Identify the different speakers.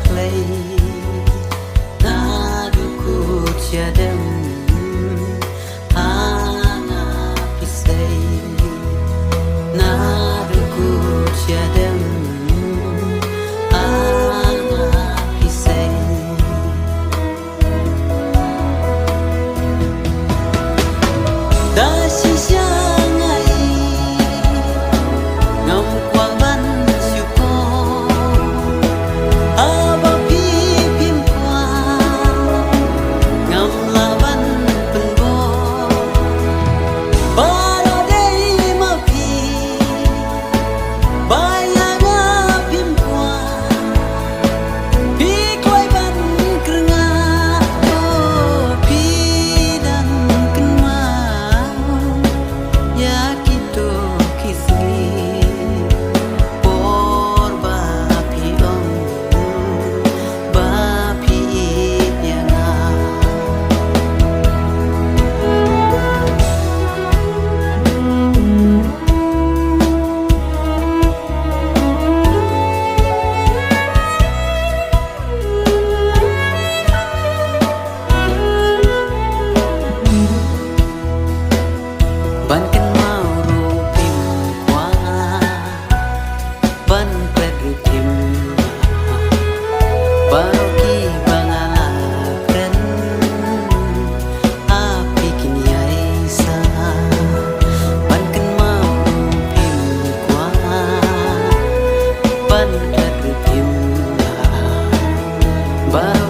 Speaker 1: clay na duku tiadem hana pisai na duku tiadem hana pisai da sisiang ai ngam quang ban siu po aba pi pim qua ngam la ban pen bo bara dei ma pi baya na pim qua pi koi ban krenga o pi dan kenma ya kito kisli por ba pi ong ba pi yanga ban ken mau ru pim kwa ban plet ru pim baru ki bangala kren api kini ai sa ban ken mau ru pim kwa ban plet ru pim baru